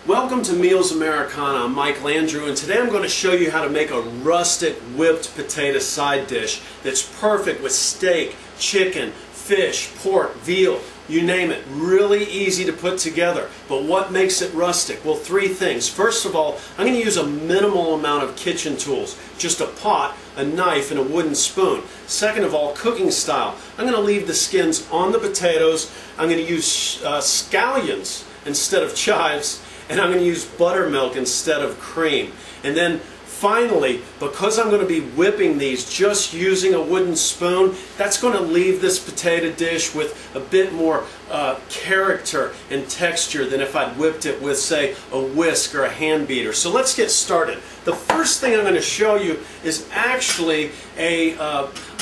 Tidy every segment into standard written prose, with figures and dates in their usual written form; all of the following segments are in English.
Welcome to Meals Americana. I'm Mike Landrew, and today I'm going to show you how to make a rustic whipped potato side dish that's perfect with steak, chicken, fish, pork, veal, you name it. Really easy to put together. But what makes it rustic? Well, three things. First of all, I'm going to use a minimal amount of kitchen tools. Just a pot, a knife, and a wooden spoon. Second of all, cooking style. I'm going to leave the skins on the potatoes. I'm going to use scallions instead of chives. And I'm going to use buttermilk instead of cream. And then finally, because I'm going to be whipping these just using a wooden spoon, that's going to leave this potato dish with a bit more character and texture than if I'd whipped it with, say, a whisk or a hand beater. So let's get started. The first thing I'm going to show you is actually a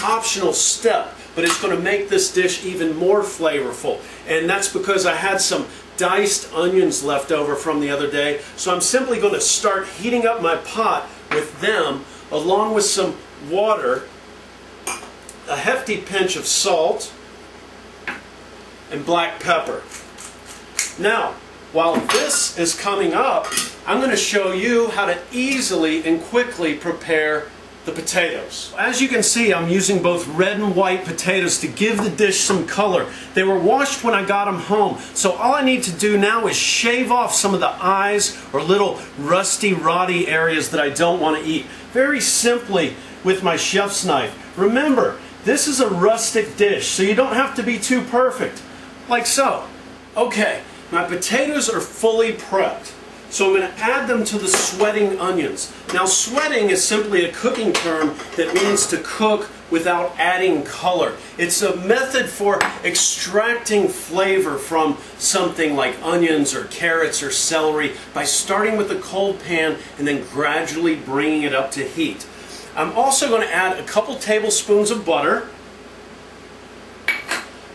optional step, but it's going to make this dish even more flavorful. And that's because I had some diced onions left over from the other day, so I'm simply going to start heating up my pot with them along with some water, a hefty pinch of salt, and black pepper. Now, while this is coming up, I'm going to show you how to easily and quickly prepare the potatoes. As you can see, I'm using both red and white potatoes to give the dish some color. They were washed when I got them home, so all I need to do now is shave off some of the eyes or little rusty, rotty areas that I don't want to eat. Very simply with my chef's knife. Remember, this is a rustic dish, so you don't have to be too perfect. Like so. Okay, my potatoes are fully prepped. So I'm going to add them to the sweating onions. Now, sweating is simply a cooking term that means to cook without adding color. It's a method for extracting flavor from something like onions or carrots or celery by starting with a cold pan and then gradually bringing it up to heat. I'm also going to add a couple tablespoons of butter,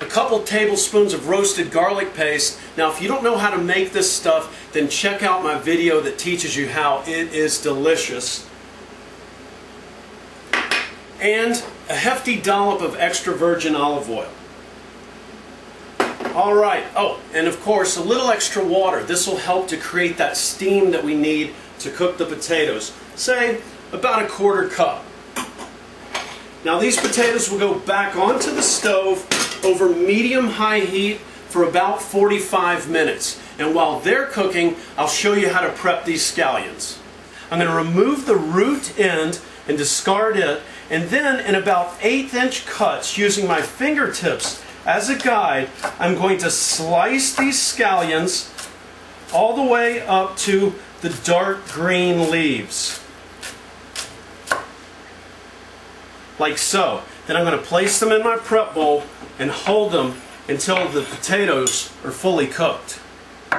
a couple tablespoons of roasted garlic paste. Now, if you don't know how to make this stuff, then check out my video that teaches you how. It is delicious. And a hefty dollop of extra virgin olive oil. Alright, oh, and of course a little extra water. This will help to create that steam that we need to cook the potatoes. Say, about a quarter cup. Now these potatoes will go back onto the stove over medium-high heat for about 45 minutes. And while they're cooking, I'll show you how to prep these scallions. I'm going to remove the root end and discard it, and then in about 1/8-inch cuts, using my fingertips as a guide, I'm going to slice these scallions all the way up to the dark green leaves. Like so. Then I'm going to place them in my prep bowl and hold them until the potatoes are fully cooked.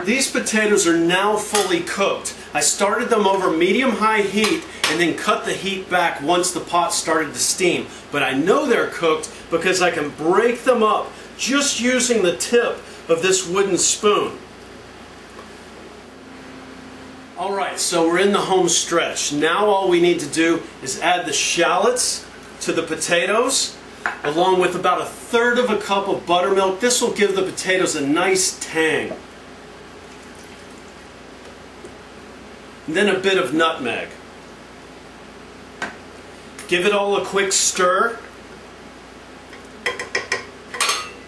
These potatoes are now fully cooked. I started them over medium-high heat and then cut the heat back once the pot started to steam. But I know they're cooked because I can break them up just using the tip of this wooden spoon. Alright, so we're in the home stretch. Now all we need to do is add the shallots to the potatoes, along with about 1/3 cup of buttermilk. This will give the potatoes a nice tang. And then a bit of nutmeg. Give it all a quick stir.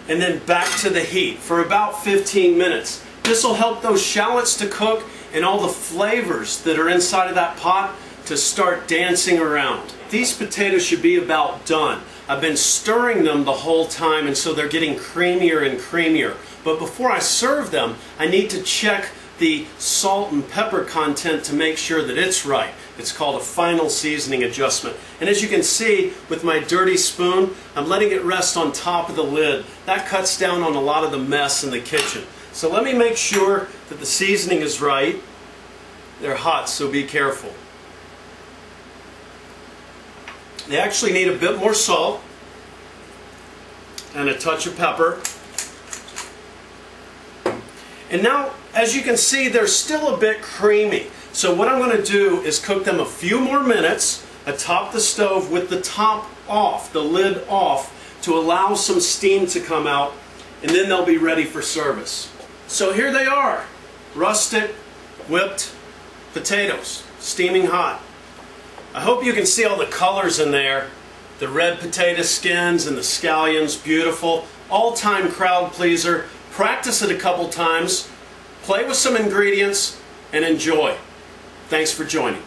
And then back to the heat for about 15 minutes. This will help those shallots to cook and all the flavors that are inside of that pot to start dancing around. These potatoes should be about done. I've been stirring them the whole time, and so they're getting creamier and creamier. But before I serve them, I need to check the salt and pepper content to make sure that it's right. It's called a final seasoning adjustment. And as you can see with my dirty spoon, I'm letting it rest on top of the lid. That cuts down on a lot of the mess in the kitchen. So let me make sure that the seasoning is right. They're hot, so be careful. They actually need a bit more salt and a touch of pepper. And now, as you can see, they're still a bit creamy. So what I'm going to do is cook them a few more minutes atop the stove with the top off, the lid off, to allow some steam to come out, and then they'll be ready for service. So here they are, rustic, whipped potatoes, steaming hot. I hope you can see all the colors in there. The red potato skins and the scallions, beautiful. All-time crowd pleaser. Practice it a couple times. Play with some ingredients and enjoy. Thanks for joining.